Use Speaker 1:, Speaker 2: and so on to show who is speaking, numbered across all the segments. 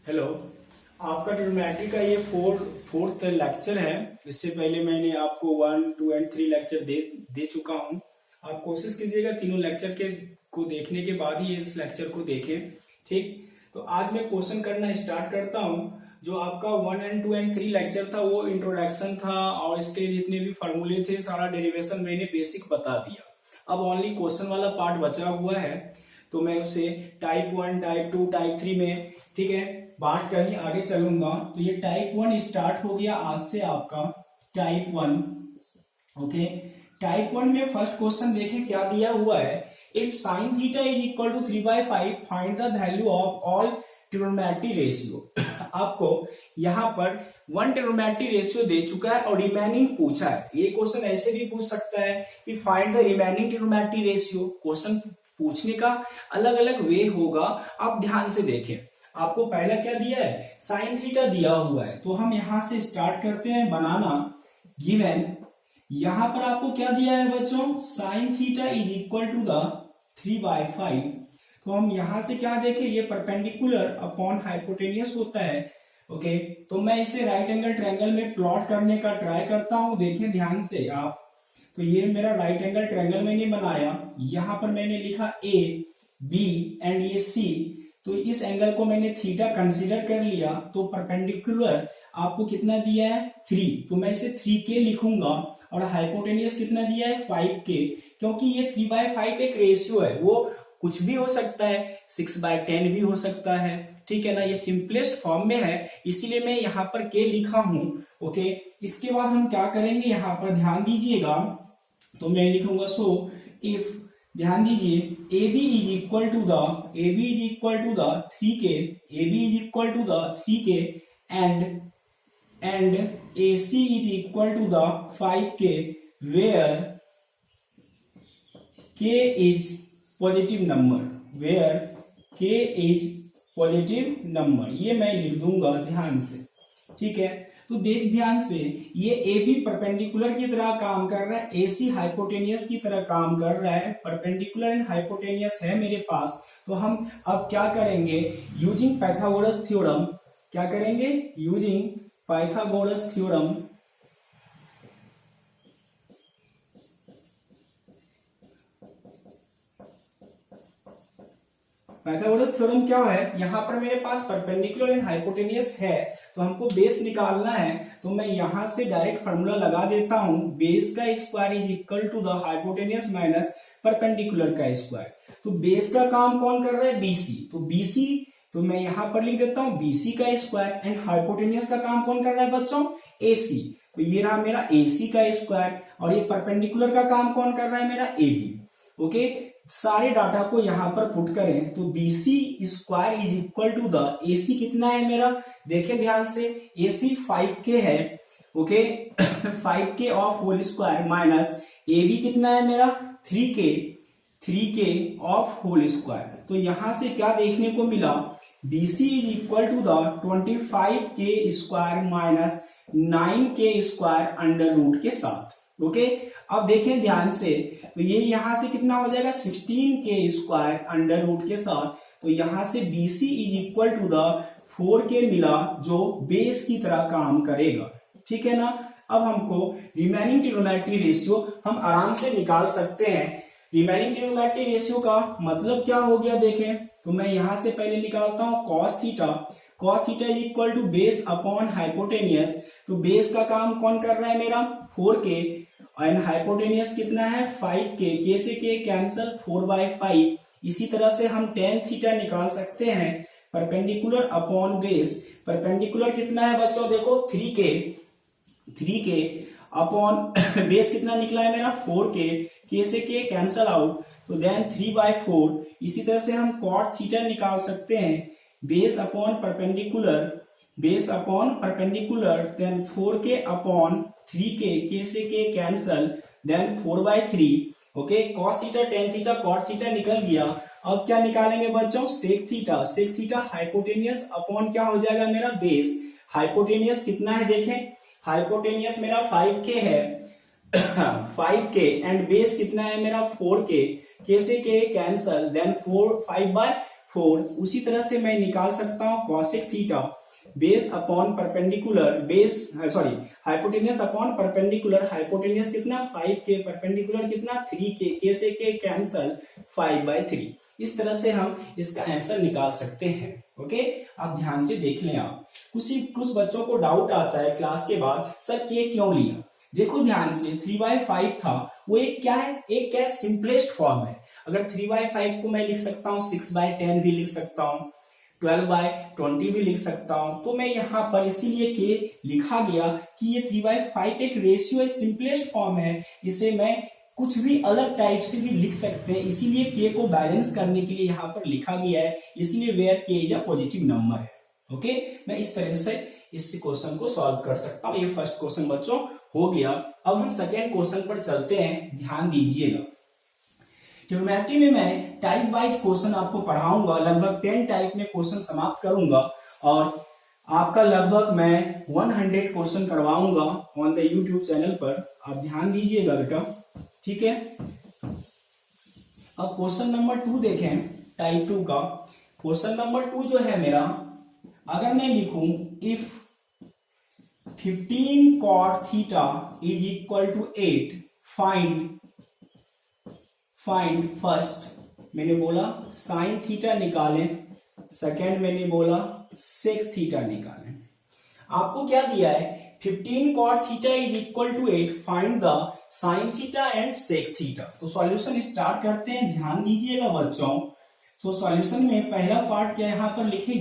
Speaker 1: Hello. आपका trigonometry का ये फोर्थ लेक्चर है। इससे पहले मैंने आपको 1, 2 एंड 3 लेक्चर दे चुका हूँ। आप कोशिश कीजिएगा तीनों लेक्चर को देखने के बाद ही इस लेक्चर को देखें। ठीक, तो आज मैं क्वेश्चन करना स्टार्ट करता हूँ। जो आपका 1 एंड 2 एंड 3 लेक्चर था वो इंट्रोडक्शन था और इसके जितने भी फॉर्मूले थे सारा डेरिवेशन मैंने बेसिक बता दिया। अब ओनली क्वेश्चन वाला पार्ट बचा हुआ है, तो मैं उसे टाइप 1, टाइप 2, टाइप 3 में ठीक है बांट कर ही आगे चलूंगा। तो ये टाइप 1 स्टार्ट हो गया आज से आपका टाइप 1। ओके, टाइप 1 में फर्स्ट क्वेश्चन देखें क्या दिया हुआ है। If sine theta is equal to 3/5 find the value of all trigonometry ratio. आपको यहाँ पर 1 ट्रिग्नोमेट्री रेशियो दे चुका है और रिमेनिंग पूछा है। ये क्वेश्चन ऐसे भी पूछ सकता है कि find the remaining trigonometry ratio. Question पूछने का अलग अलग वे होगा, आप ध्यान से देखें। आपको पहला क्या दिया है, साइन थीटा दिया हुआ है, तो हम यहां से स्टार्ट करते हैं बनाना। गिवन यहां पर आपको क्या दिया है बच्चों, sine theta is equal to the 3/5। तो हम यहां से क्या देखें, ये परपेंडिकुलर अपॉन हाइपोटेनियस होता है। ओके, तो मैं इसे राइट एंगल ट्रायंगल में प्लॉट करने का ट्राई करता हूं। देखें ध्यान से आप, तो ये मेरा राइट एंगल ट्रायंगल मैंने बनाया। यहां पर मैंने लिखा ए, बी एंड ये सी। तो इस एंगल को मैंने थीटा कंसीडर कर लिया। तो परपेंडिकुलर आपको कितना दिया है, 3। तो मैं इसे 3k लिखूंगा और हाइपोटेनियस कितना दिया है, 5k। क्योंकि ये 3/5 एक रेशियो है, वो कुछ भी हो सकता है, 6/10 भी हो सकता है। ठीक है ना, ये सिंपलेस्ट फॉर्म में है, इसीलिए मैं यहाँ पर k लिखा हूं। ओके, इसके बाद हम क्या करेंगे, यहाँ पर ध्यान दीजिएगा। तो मैं लिखूंगा सो इफ, ध्यान दीजिए, AB is equal to the 3k, AB is equal to the 3k and AC is equal to the 5k where k is positive number, ये मैं लिख दूंगा ध्यान से। ठीक है, तो देख ध्यान से, ये AB परपेंडिकुलर की तरह काम कर रहा है, AC हाइपोटेनियस की तरह काम कर रहा है। परपेंडिकुलर एंड हाइपोटेनियस है मेरे पास। तो हम अब क्या करेंगे, यूजिंग पाइथागोरस थ्योरम, क्या करेंगे, using Pythagoras theorem. Pythagoras theorem क्या है, यहां पर मेरे पास परपेंडिकुलर एंड हाइपोटेनियस है, तो हमको बेस निकालना है। तो मैं यहां से डायरेक्ट फार्मूला लगा देता हूं, बेस का square is equal to the hypotenuse minus perpendicular का स्क्वायर। तो बेस का काम कौन कर रहा है, BC। तो BC, तो मैं यहां पर लिख देता हूं BC का स्क्वायर एंड हाइपोटेनियस का काम कौन कर रहा है बच्चों, AC। तो ये रहा मेरा AC का स्क्वायर और ये परपेंडिकुलर का काम कौन कर रहा है, मेरा AB। ओके, सारे डाटा को यहां पर पुट करें तो BC square is equal to the AC कितना है मेरा, देखें ध्यान से, AC 5k है। Okay, 5k of whole square minus AB कितना है मेरा, 3k ऑफ होल स्क्वायर। तो यहां से क्या देखने को मिला, BC is equal to the 25k square minus 9k square under root के साथ। ओके, अब देखें ध्यान से, तो ये यहां से कितना हो जाएगा, 16k स्क्वायर अंडर रूट के साथ। तो यहां से BC is equal to the 4k मिला, जो बेस की तरह काम करेगा। ठीक है ना, अब हमको रिमेनिंग ट्रिग्नोमेट्री रेशियो हम आराम से निकाल सकते हैं। रिमेनिंग ट्रिग्नोमेट्री रेशियो का मतलब क्या हो गया, देखें, तो मैं यहां से पहले निकालता हूं cos theta is equal to base upon hypotenuse. तो बेस का काम कौन कर रहा है मेरा, 4k एंड हाइपोटेनियस कितना है, 5k, k से k कैंसल, 4/5। इसी तरह से हम tan थीटा निकाल सकते हैं, परपेंडिकुलर अपॉन बेस। परपेंडिकुलर कितना है बच्चों, देखो 3k अपॉन बेस कितना निकला है मेरा, 4k, k से k कैंसल आउट, तो देन 3/4। इसी तरह से हम cot थीटा निकाल सकते हैं, base upon perpendicular, then 4k upon 3k, k से k cancel, then 4/3। Okay, cos theta, tan theta, cot theta निकल गया। अब क्या निकालेंगे बच्चों, sec थीटा हाइपोटेनियस अपॉन क्या हो जाएगा मेरा, बेस। हाइपोटेनियस कितना है देखें, हाइपोटेनियस मेरा 5k है 5k एंड बेस कितना है मेरा 4k, k से k कैंसल, देन 5/4 4, उसी तरह से मैं निकाल सकता हूं cosec theta base upon perpendicular base sorry hypotenuse upon perpendicular, hypotenuse कितना 5 के, परपेंडिकुलर कितना 3 के से के कैंसल 5/3। इस तरह से हम इसका आंसर निकाल सकते हैं। ओके, आप ध्यान से देख लें। आप कुछ बच्चों को डाउट आता है क्लास के बाद, सर के क्यों लिया। देखो ध्यान से 3/5 था, वो एक क्या है, एक क्या है, सिंपलेस्ट फॉर्म है। अगर 3/5 को मैं लिख सकता हूँ 6/10 भी लिख सकता हूँ, 12/20 भी लिख सकता हूं। तो मैं यहां पर इसीलिए के लिखा गया कि ये 3/5 एक रेशियो है, सिंपलेस्ट फॉर्म है, इसे मैं कुछ भी अलग टाइप से भी लिख सकते हैं, इसीलिए के को बैलेंस करने के लिए यहां पर लिखा गया है, इसलिए वेयर के इज अ पॉजिटिव नंबर है। ओके, मैं इस तरह से इस क्वेश्चन को सॉल्व कर सकता हूं। ये फर्स्ट क्वेश्चन बच्चों हो गया। अब हम सेकेंड क्वेश्चन पर चलते हैं, ध्यान दीजिएगा। ज्योमेट्री में मैं टाइप वाइज क्वेश्चन आपको पढ़ाऊंगा, लगभग 10 टाइप में क्वेश्चन समाप्त करूंगा और आपका लगभग मैं 100 क्वेश्चन करवाऊंगा ऑन द यूट्यूब चैनल पर। आप ध्यान दीजिएगा बेटा, ठीक है। अब क्वेश्चन नंबर 2 देखें, टाइप 2 का क्वेश्चन नंबर 2 जो है मेरा, अगर मैं लिखूं if 15 cot theta is equal to 8, find first मैंने बोला साइन थीटा निकालें, सेकेंड मैंने बोला सेक थीटा निकालें। आपको क्या दिया है, 15 cot theta is equal to 8, find the sine theta and sec theta. तो सॉल्यूशन स्टार्ट करते हैं, ध्यान दीजिएगा बच्चों। सो सॉल्यूशन में पहला पार्ट क्या यहां पर लिखे,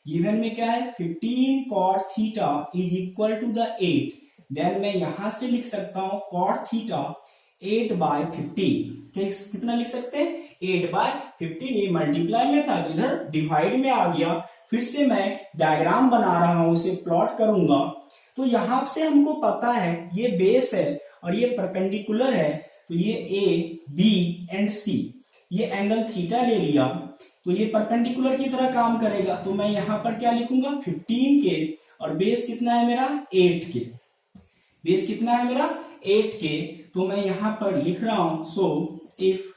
Speaker 1: गिवन में क्या है 15 cot theta is equal to the 8, then मैं यहां से लिख सकता हूं cot थीटा 8/15, कितना लिख सकते हैं 8/15। ये मल्टीप्लाई में था तो इधर डिवाइड में आ गया। फिर से मैं डायग्राम बना रहा हूं, उसे प्लॉट करूंगा। तो यहां से हमको पता है ये बेस है और ये परपेंडिकुलर है, तो ये ए बी एंड सी, ये एंगल थीटा ले लिया तो ये परपेंडिकुलर की तरह काम करेगा। तो मैं यहां पर क्या लिखूंगा 15 के, और बेस कितना है मेरा 8 के, बेस कितना है मेरा 8 के। तो मैं यहां पर लिख रहा हूं, so if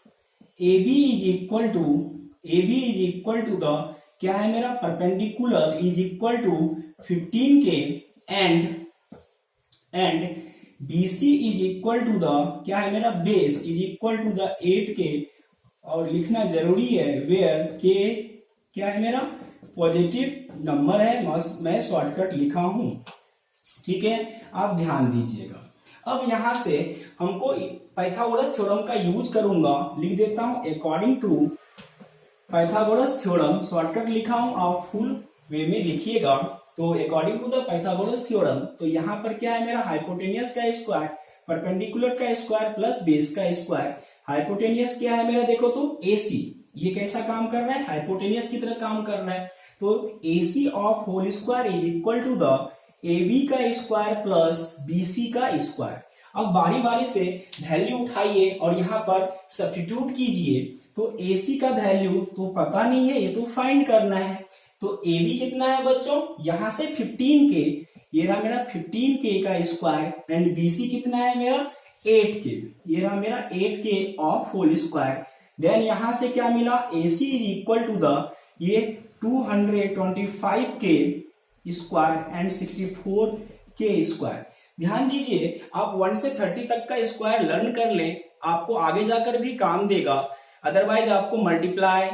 Speaker 1: AB is equal to the क्या है मेरा perpendicular is equal to 15 k and BC is equal to the क्या है मेरा base is equal to the 8 k, और लिखना जरूरी है वेयर के क्या है मेरा पॉजिटिव नंबर है, मैं शॉर्टकट लिखा हूं, ठीक है। आप ध्यान दीजिएगा। अब यहां से हमको पाइथागोरस थ्योरम का यूज करूंगा, लिख देता हूं according to Pythagoras theorem, shortcut लिखा हूं, आप फुल वे में लिखिएगा। तो according to the Pythagoras theorem, तो यहां पर क्या है मेरा हाइपोटेनियस का स्क्वायर, परपेंडिकुलर का स्क्वायर प्लस बेस का स्क्वायर। हाइपोटेनियस क्या है मेरा, देखो तो AC, ये कैसा काम कर रहा है, हाइपोटेनियस की तरह काम कर रहा है। तो AC of whole square is equal to the AB का स्क्वायर प्लस BC का स्क्वायर। अब बारी बारी से वैल्यू उठाइए और यहाँ पर सब्स्टिट्यूट कीजिए। तो AC का वैल्यू तो पता नहीं है, ये तो फाइंड करना है। तो AB कितना है बच्चों, यहां से 15 के, ये रहा मेरा 15 के का स्क्वायर, एंड BC कितना है मेरा 8 के, ये रहा मेरा 8 के ऑफ होल स्क्वायर। देन यहां से क्या मिला, AC is equal to the ये 225 के स्क्वायर एंड 64 के स्क्वायर। ध्यान दीजिए, आप 1 से 30 तक का स्क्वायर लर्न कर लें, आपको आगे जाकर भी काम देगा। अदरवाइज आपको मल्टीप्लाई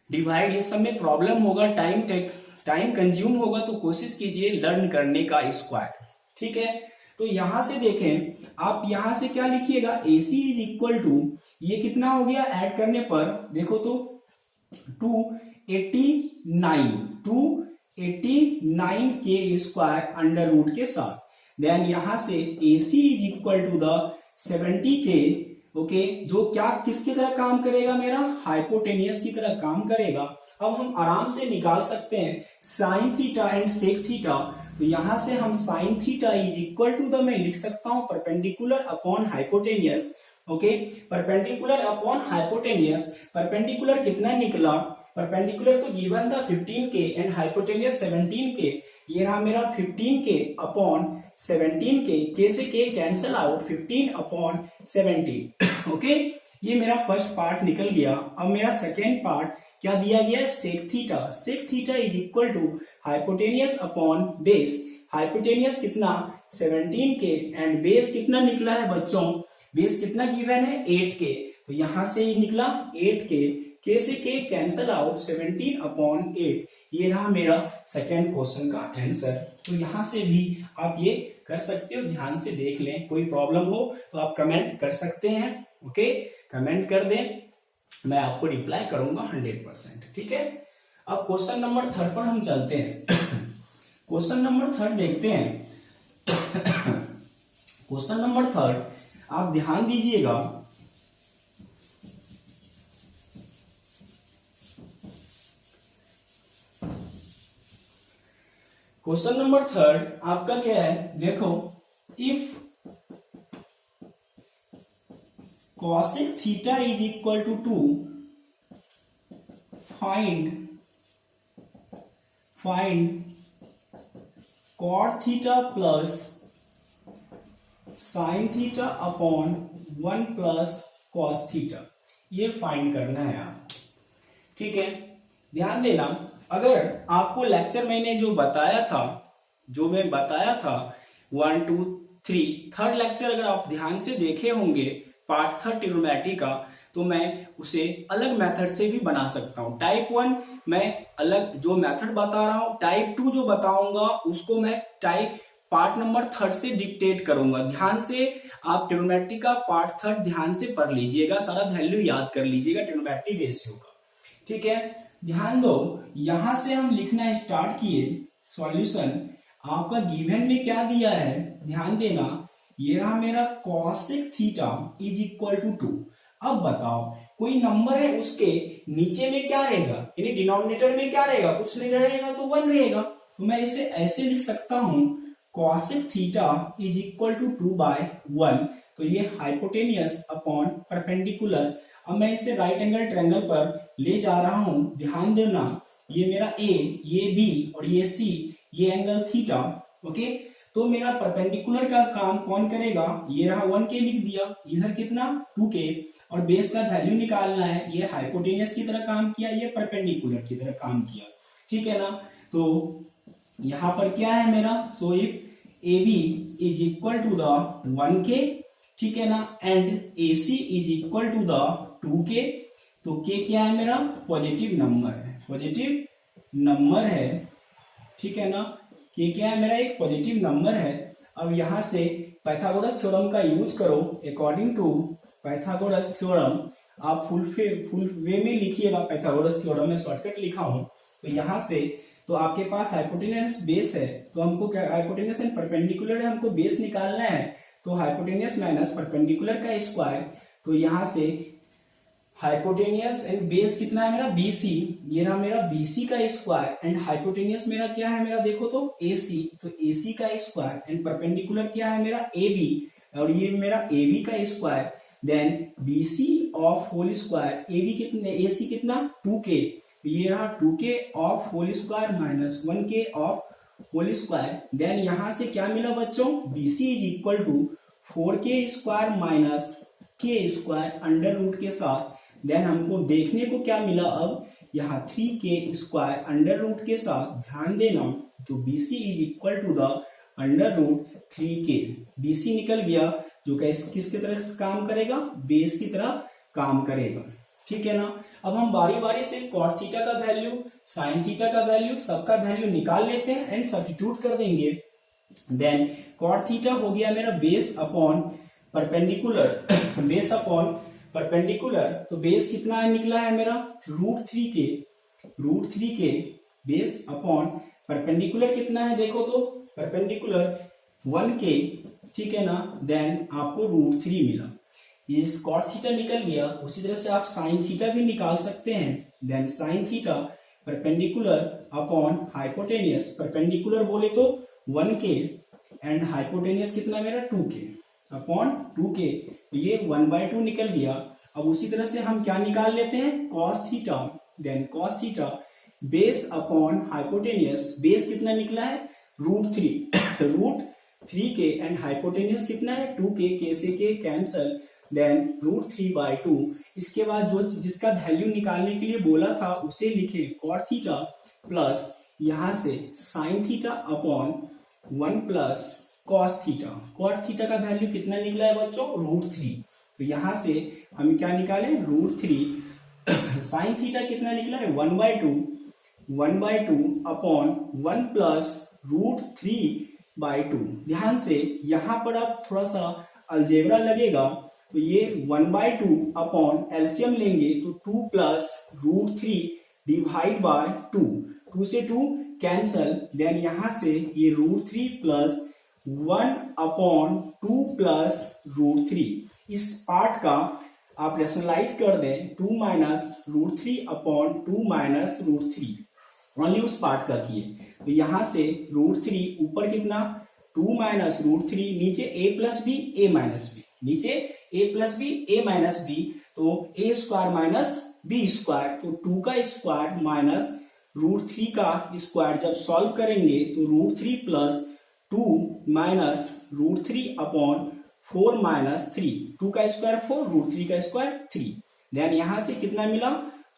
Speaker 1: डिवाइड ये सब में प्रॉब्लम होगा, टाइम कंज्यूम होगा। तो कोशिश कीजिए लर्न करने का स्क्वायर, ठीक है। तो यहां से देखें, आप यहां से क्या लिखिएगा, AC इज इक्वल टू ये कितना हो गया, ऐड करने पर देखो तो 289 के स्क्वायर अंडर रूट के साथ। देन यहां से AC is equal to the 70 k, okay, जो क्या किसकी तरह काम करेगा, मेरा हाइपोटेनियस की तरह काम करेगा। अब हम आराम से निकाल सकते हैं sine theta and sec theta. तो यहां से हम sine theta is equal to the मैं लिख सकता हूं perpendicular upon hypotenuse, okay, perpendicular upon hypotenuse. Perpendicular कितना निकला, परपेंडिकुलर तो गिवन था 15 के एंड हाइपोटेनियस 17 के, ये रहा मेरा 15 के अपॉन 17 के से के कैंसल आउट, 15 अपॉन 17, ओके। ये मेरा फर्स्ट पार्ट निकल गया। अब मेरा सेकेंड पार्ट क्या दिया गया है, sec theta is equal to hypotenuse upon base. Hypotenuse कितना 17 के एंड बेस कितना निकला है बच्चों, बेस कितना गिवन है 8 के, तो यहां से ही निकला 8 के से के कैंसल आउट 17 अपॉन 8। ये रहा मेरा सेकेंड क्वेश्चन का आंसर। तो यहां से भी आप ये कर सकते हो, ध्यान से देख लें, कोई प्रॉब्लम हो तो आप कमेंट कर सकते हैं। ओके, कमेंट कर दें, मैं आपको रिप्लाई करूंगा 100%। ठीक है, अब क्वेश्चन नंबर 3 पर हम चलते हैं। क्वेश्चन नंबर 3 देखते हैं। क्वेश्चन नंबर 3 आप ध्यान दीजिएगा। क्वेश्चन नंबर 3 आपका क्या है, देखो, if cosec theta is equal to 2, find cot theta plus sin theta upon 1 plus cos theta, ये फाइंड करना है आप। ठीक है, ध्यान देना, अगर आपको लेक्चर मैंने जो बताया था, जो मैं बताया था 1 2 3 थर्ड लेक्चर अगर आप ध्यान से देखे होंगे पार्ट 3 ट्रिग्नोमेट्री का, तो मैं उसे अलग मेथड से भी बना सकता हूं। टाइप 1 मैं अलग जो मेथड बता रहा हूं, टाइप 2 जो बताऊंगा उसको मैं पार्ट नंबर 3 से डिक्टेट करूंगा। ध्यान से आप ट्रिग्नोमेट्री का पार्ट 3 ध्यान से पढ़ लीजिएगा, सारा वैल्यू याद कर लीजिएगा ट्रिग्नोमेट्री रेशियो का। ठीक है, ध्यान दो, यहां से हम लिखना स्टार्ट किए सॉल्यूशन। आपका गिवन में क्या दिया है, ध्यान देना, ये रहा मेरा cosec theta is equal to 2। अब बताओ, कोई नंबर है उसके नीचे में क्या रहेगा, यानी डिनोमिनेटर में क्या रहेगा, कुछ नहीं रहेगा तो 1 रहेगा। तो मैं इसे ऐसे लिख सकता हूं cosec theta is equal to 2/1। तो ये हाइपोटेनियस अपॉन परपेंडिकुलर। अब मैं इसे राइट एंगल ट्रायंगल पर ले जा रहा हूं, ध्यान देना, ये मेरा ए, ये बी और ये सी, ये एंगल थीटा। ओके, तो मेरा परपेंडिकुलर का काम कौन करेगा, ये रहा 1 के लिख दिया, इधर कितना 2 के, और बेस का वैल्यू निकालना है। ये हाइपोटेनियस की तरह काम किया, ये परपेंडिकुलर की तरह काम किया। ठीक है ना, तो यहां पर क्या है मेरा, so if A B is equal to the 1 k, ठीक है ना, and A C is equal to the 2 k, तो के क्या है मेरा, पॉजिटिव नंबर है, पॉजिटिव नंबर है। ठीक है ना, के क्या है मेरा, एक पॉजिटिव नंबर है। अब यहां से पाइथागोरस थ्योरम का यूज करो। अकॉर्डिंग टू पाइथागोरस थ्योरम, आप फुल वे में लिखिएगा। पाइथागोरस थ्योरम में शॉर्टकट लिखा हूं, तो यहां से तो आपके पास हाइपोटेनियस बेस है, तो हमको क्या, हाइपोटेनियस एंड परपेंडिकुलर है, हमको बेस निकालना है। तो हाइपोटेनियस माइनस परपेंडिकुलर का स्क्वायर, तो यहां से हाइपोटेनियस एंड बेस कितना है मेरा, बीसी, ये रहा मेरा बीसी का स्क्वायर, एंड हाइपोटेनियस मेरा क्या है मेरा, देखो तो एसी, तो एसी का स्क्वायर, एंड परपेंडिकुलर क्या है मेरा एबी, और ये मेरा एबी का square, then BC of whole square, AB कितने, एसी कितना 2k, ये रहा 2k of whole square minus 1k of whole square. Then यहां से क्या मिला बच्चों, BC is equal to 4k square minus k square under root के साथ। देन हमको देखने को क्या मिला, अब यहाँ 3k स्क्वायर अंडर रूट के साथ, ध्यान देना, तो BC is equal to the under root 3k। BC निकल गया, जो किसकी तरह काम करेगा, बेस की तरह काम करेगा। ठीक है ना, अब हम बारी बारी से cot थीटा का वैल्यू, sin थीटा का वैल्यू, सबका वैल्यू निकाल लेते हैं एंड सब्स्टिट्यूट कर देंगे। देन cot थीटा हो गया मेरा base upon perpendicular, base upon perpendicular, तो बेस कितना है निकला है मेरा रूट थ्री के बेस अपॉन परपेंडिकुलर कितना है, देखो तो परपेंडिकुलर 1k, ठीक है ना, देन आपको √3 मिला। इस cot थीटा निकल गया, उसी तरह से आप sin थीटा भी निकाल सकते हैं। Then sin theta perpendicular upon hypotenuse, perpendicular बोले तो 1k एंड हाइपोटेनियस कितना मेरा 2k अपॉन 2k, ये 1/2 निकल गया। अब उसी तरह से हम क्या निकाल लेते हैं, cos theta, then cos theta base upon hypotenuse, base कितना निकला है √3 के एंड हाइपोटेनियस कितना है 2k, k से k कैंसल, देन √3/2। इसके बाद जो जिसका वैल्यू निकालने के लिए बोला था उसे लिखे cot थीटा प्लस यहां से sin theta upon 1 plus cos theta. cot theta का वैल्यू कितना निकला है बच्चों? √3। तो यहां से हम क्या निकाले? √3। sin थीटा कितना निकला है? 1/2 अपॉन 1 प्लस √3/2। ध्यान से यहां पर आप थोड़ा सा अलजेब्रा लगेगा, तो ये 1/2 अपॉन एलसीएम लेंगे तो 2 प्लस √3 डिवाइड बाय 2, 2 से 2 कैंसल, देन यहां से ये √3 प्लस 1 अपॉन 2 प्लस √3। इस पार्ट का आप रेशनलाइज कर दें, 2 माइनस √3 अपॉन 2 माइनस √3, ओनली उस पार्ट का किए। तो यहां से √3 ऊपर कितना? 2 माइनस √3, नीचे a plus B a minus B, नीचे a plus B a minus B, तो a square minus B square, तो 2 का स्क्वायर माइनस √3 का स्क्वायर जब सॉल्व करेंगे तो √3 प्लस 2 माइनस √3 अपॉन 4 माइनस 3, 2 का स्क्वायर 4, √3 का स्क्वायर 3। देन यहां से कितना मिला?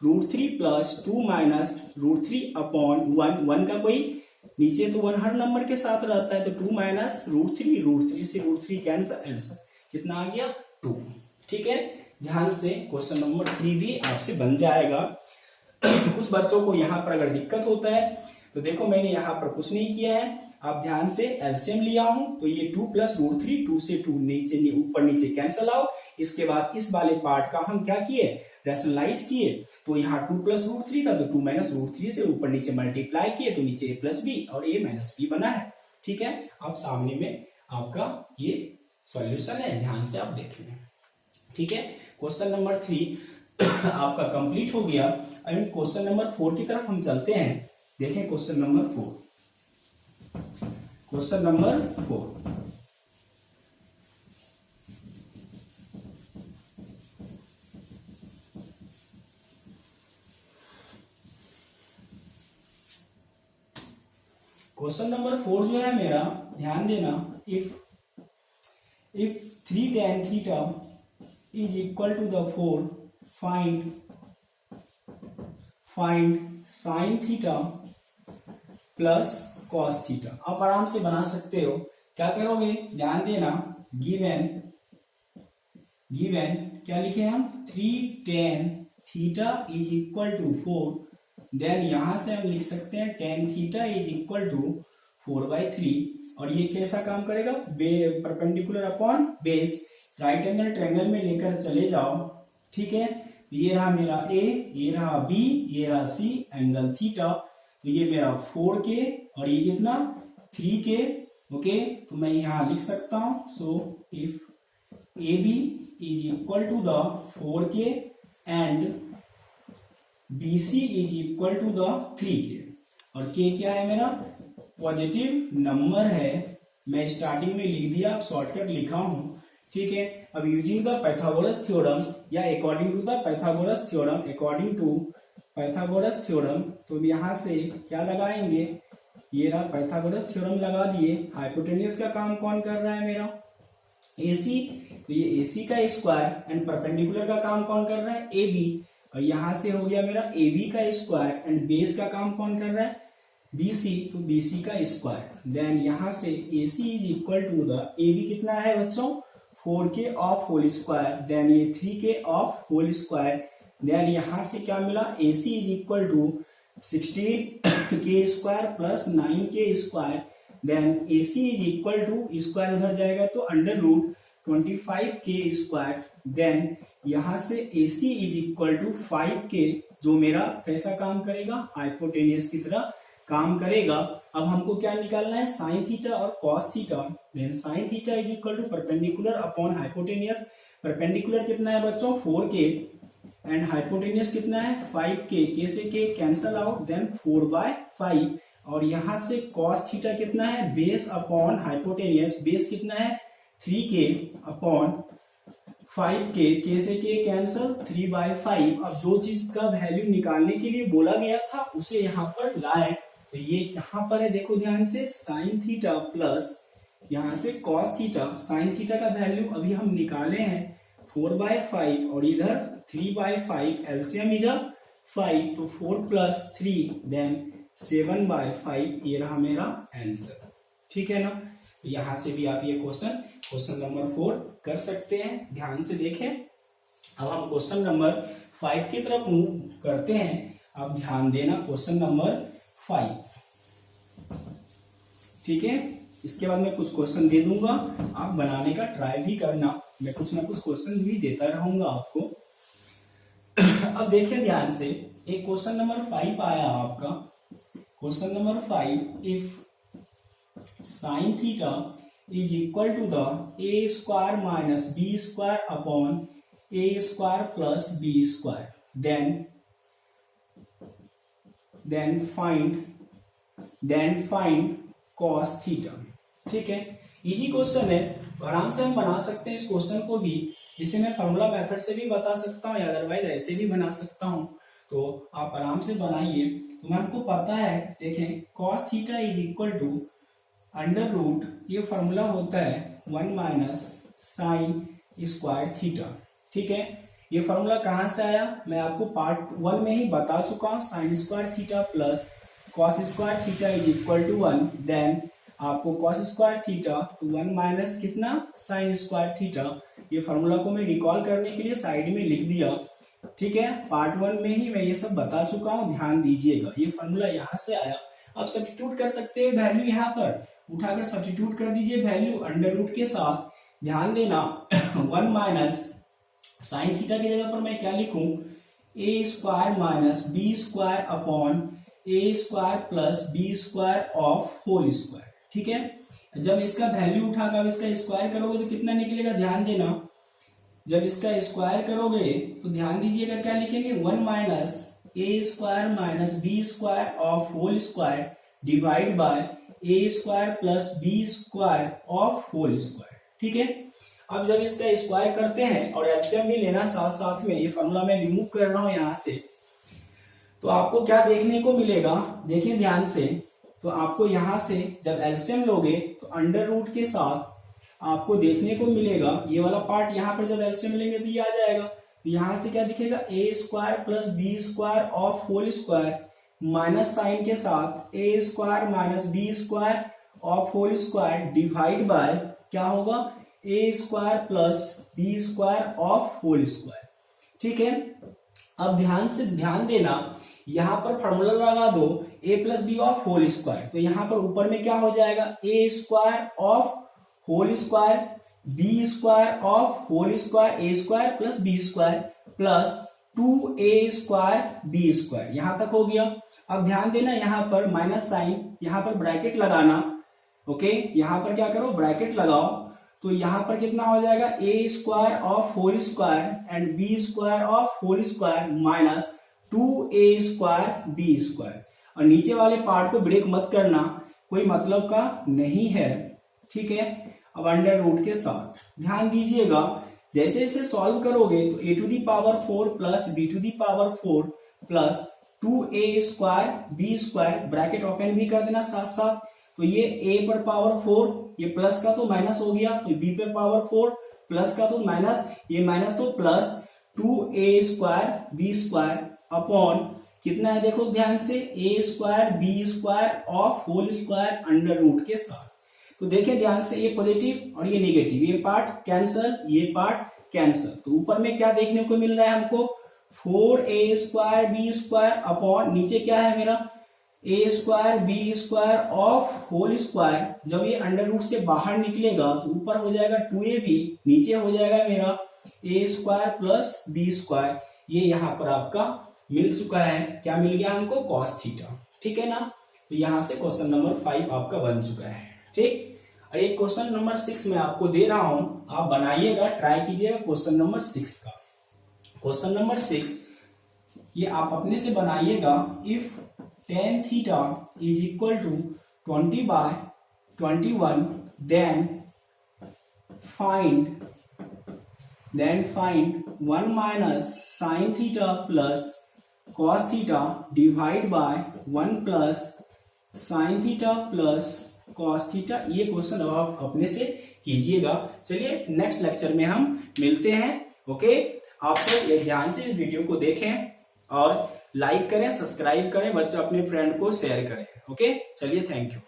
Speaker 1: √3 प्लस 2 माइनस √3 अपॉन 1, 1 का कोई नीचे तो 1 हर नंबर के साथ रहता है, तो 2 माइनस √3 से √3 कैंसल, आंसर कितना आ गया? 2। ठीक है, ध्यान से क्वेश्चन नंबर 3 भी आपसे बन जाएगा। कुछ बच्चों को यहाँ पर अगर दिक्कत होता है तो देखो मैंने यहाँ पर कुछ नहीं किया है, आप ध्यान से एलसीएम लिया हूं, तो ये 2 प्लस √3, 2 से 2 नीचे ऊपर नीचे कैंसल आओ। इसके बाद इस वाले पार्ट का हम क्या किए? रैशनलाइज किए। तो यहाँ 2 प्लस √3 था, तो 2 माइनस √3 से ऊपर नीचे मल्टीप्लाई किए, तो नीचे a प्लस बी और a माइनस बी बना है। ठीक है, अब सामने में आपका ये सॉल्यूशन है, ध्यान से आप देख लें। ठीक है, क्वेश्चन नंबर 3 आपका कंप्लीट हो गया। अब क्वेश्चन नंबर 4 की तरफ हम चलते हैं। देखें question number 4। Question number 4, question number 4 जो है मेरा, ध्यान देना, if 3 tan theta is equal to the 4, find sine theta plus cos theta. आप आराम से बना सकते हो। क्या करोगे? ध्यान देना, गिवन क्या लिखे हम? 3 tan theta is equal to 4, then यहां से हम लिख सकते हैं tan theta is equal to 4/3। और ये कैसा काम करेगा? Perpendicular upon base, right angle triangle में लेकर चले जाओ। ठीक है, ये रहा मेरा a, ये रहा b, ये रहा c, एंगल थीटा। तो ये मेरा 4K और ये कितना? 3K। ओके, तो मैं यहां लिख सकता हूं, so if AB is equal to the 4K and BC is equal to the 3K। और K क्या है मेरा? पॉजिटिव नंबर है। मैं स्टार्टिंग में लिख दिया, अब शॉर्टकट लिखा हूं। ठीक है, अब यूजिंग द पाइथागोरस थ्योरम या according to the Pythagoras theorem, according to Pythagoras theorem, तो यहां से क्या लगाएंगे? ये रहा पाइथागोरस थ्योरम लगा दिए। हाइपोटेन्यूस का काम कौन कर रहा है मेरा? AC। तो ये AC का स्क्वायर एंड परपेंडिकुलर का काम कौन कर रहा है? AB। और यहां से हो गया मेरा AB का स्क्वायर एंड बेस का काम कौन कर रहा है? BC। तो BC का स्क्वायर, देन यहां से AC is equal to the AB कितना है बच्चों? 4K of whole square, then ये 3K of whole square, then यहां से क्या मिला? AC is equal to 16K square plus 9K square, then AC is equal to square उधर जाएगा तो √25K स्क्वायर, देन यहां से AC is equal to 5K, जो मेरा कैसा काम करेगा? हाइपोटेनियस की तरह काम करेगा। अब हमको क्या निकालना है? साइन थीटा और cos theta. Then sine theta is equal to perpendicular upon hypotenuse. Perpendicular कितना है बच्चों? 4K एंड हाइपोटेनियस कितना है? 5K। K से K कैंसल आउट, देन 4/5। और यहां से कॉस थीटा कितना है? Base upon hypotenuse. बेस कितना है? 3K upon 5K। K से K कैंसल, 3/5। अब जो चीज का वैल्यू निकालने के लिए बोला गया था उसे यहाँ पर लाए, तो ये यहाँ पर है, देखो ध्यान से, साइन थीटा प्लस यहां से कॉस थीटा। साइन थीटा का वैल्यू अभी हम निकाले हैं 4/5 और इधर 3/5, एलसीएम इज 5, तो 4 + 3 देन 7/5, ये रहा मेरा आंसर। ठीक है ना, तो यहां से भी आप ये क्वेश्चन नंबर 4 कर सकते हैं। ध्यान से देखें। अब हम क्वेश्चन नंबर 5 की तरफ मूव करते हैं। आप ध्यान देना, क्वेश्चन नंबर 5। ठीक है, इसके बाद मैं कुछ क्वेश्चन दे दूंगा, आप बनाने का ट्राई भी करना। मैं कुछ ना कुछ क्वेश्चन भी देता रहूंगा आपको। अब देखिए ध्यान से, एक क्वेश्चन नंबर 5 आया आपका। Question number 5, if sin theta is equal to the a² minus b² upon a² plus b², then find cos theta. ठीक है, इजी क्वेश्चन है, आराम से हम बना सकते हैं इस क्वेश्चन को भी। इसे मैं फॉर्मूला मेथड से भी बता सकता हूँ या अदरवाइज ऐसे भी बना सकता हूँ, तो आप आराम से बनाइए। तो हमको पता है, देखें cos theta is equal to under root, ये फॉर्मूला होता है 1 माइनस साइन स्क्वायर थीटा। ठीक है, ये फॉर्मूला कहाँ से आया, मैं आपको पार्ट 1 में ही बता चुका हूँ। Sine square theta plus cos square theta is equal to 1, then आपको कॉस स्क्वायर थीटा तो 1 माइनस कितना साइन स्क्वायर थीटा। ये फॉर्मूला को मैं रिकॉल करने के लिए साइड में लिख दिया। ठीक है, पार्ट 1 में ही मैं ये सब बता चुका हूँ, ध्यान दीजिएगा। ये फॉर्मूला यहाँ से आया। अब सब्स्टिट्यूट कर सकते हैं वैल्यू, यहाँ पर उठाकर सब्स्टिट्यूट कर दीजिए वैल्यू अंडर रूट के साथ। ध्यान देना 1 माइनस साइन थीटा की जगह पर मैं क्या लिखूं, a² minus b² upon a² plus b² of whole square. ठीक है, जब इसका वैल्यू उठाकर इसका स्क्वायर करोगे तो कितना निकलेगा, ध्यान देना। जब इसका स्क्वायर करोगे तो ध्यान दीजिएगा क्या लिखेंगे, 1 minus a² minus b² of whole square divide by a² plus b² of whole square. ठीक है, अब जब इसका स्क्वायर करते हैं और एलसीएम भी लेना साथ साथ में, ये फॉर्मूला मैं रिमूव कर रहा हूं यहां से, तो आपको क्या देखने को मिलेगा, देखिए ध्यान से। तो आपको यहां से जब एलसीएम लोगे तो अंडर रूट के साथ आपको देखने को मिलेगा, ये वाला पार्ट यहाँ पर जब एलसीएम लेंगे तो ये आ जाएगा। तो यहां से क्या दिखेगा, a² plus b² of whole square minus sine के साथ a² minus b² of whole square divide by क्या होगा, a² plus b² of whole square. ठीक है, अब ध्यान देना, यहां पर फॉर्मूला लगा दो a plus B of whole square, तो यहां पर ऊपर में क्या हो जाएगा, a² of whole square b² of whole square, a² plus b² plus 2a² b²। यहां तक हो गया। अब ध्यान देना, यहां पर माइनस साइन, यहां पर ब्रैकेट लगाना। ओके, यहां पर क्या करो, ब्रैकेट लगाओ। तो यहां पर कितना हो जाएगा, a² of whole square and b² of whole square minus 2a² b²। और नीचे वाले पार्ट को ब्रेक मत करना, कोई मतलब का नहीं है। ठीक है, अब अंडर रूट के साथ ध्यान दीजिएगा, जैसे इसे सॉल्व करोगे तो a⁴ plus b⁴ plus 2a² b² bracket open भी कर देना साथ साथ। तो ये a⁴, ये प्लस का तो माइनस हो गया, तो b⁴ प्लस का तो माइनस, ये माइनस तो प्लस 2a² b² अपॉन कितना है, देखो ध्यान से, a² b² of whole square under root के साथ। तो देखिए ध्यान से, ये पॉजिटिव और ये नेगेटिव, ये पार्ट कैंसल, ये पार्ट कैंसल। तो ऊपर में क्या देखने को मिल रहा है हमको, 4a² b² अपॉन नीचे क्या है मेरा, a² b² of whole square. जब ये अंडर रूट से बाहर निकलेगा तो ऊपर हो जाएगा 2ab, नीचे हो जाएगा मेरा a² प्लस b²। ये यहाँ पर आपका मिल चुका है, क्या मिल गया हमको, cos थीटा। ठीक है ना, तो यहां से क्वेश्चन नंबर 5 आपका बन चुका है। ठीक, और एक क्वेश्चन नंबर 6 में आपको दे रहा हूं, आप बनाइएगा, ट्राई कीजिएगा क्वेश्चन नंबर 6 का। क्वेश्चन नंबर 6 ये आप अपने से बनाइएगा। If tan theta is equal to 20/21, then find 1 minus sine theta plus cos theta divide by 1 plus sine theta plus cos theta. ये क्वेश्चन अब आप अपने से कीजिएगा। चलिए नेक्स्ट लेक्चर में हम मिलते हैं। ओके, आप सब ये ध्यान से वीडियो को देखें और लाइक करें, सब्सक्राइब करें, बच्चों अपने फ्रेंड को शेयर करें। ओके, चलिए, थैंक यू।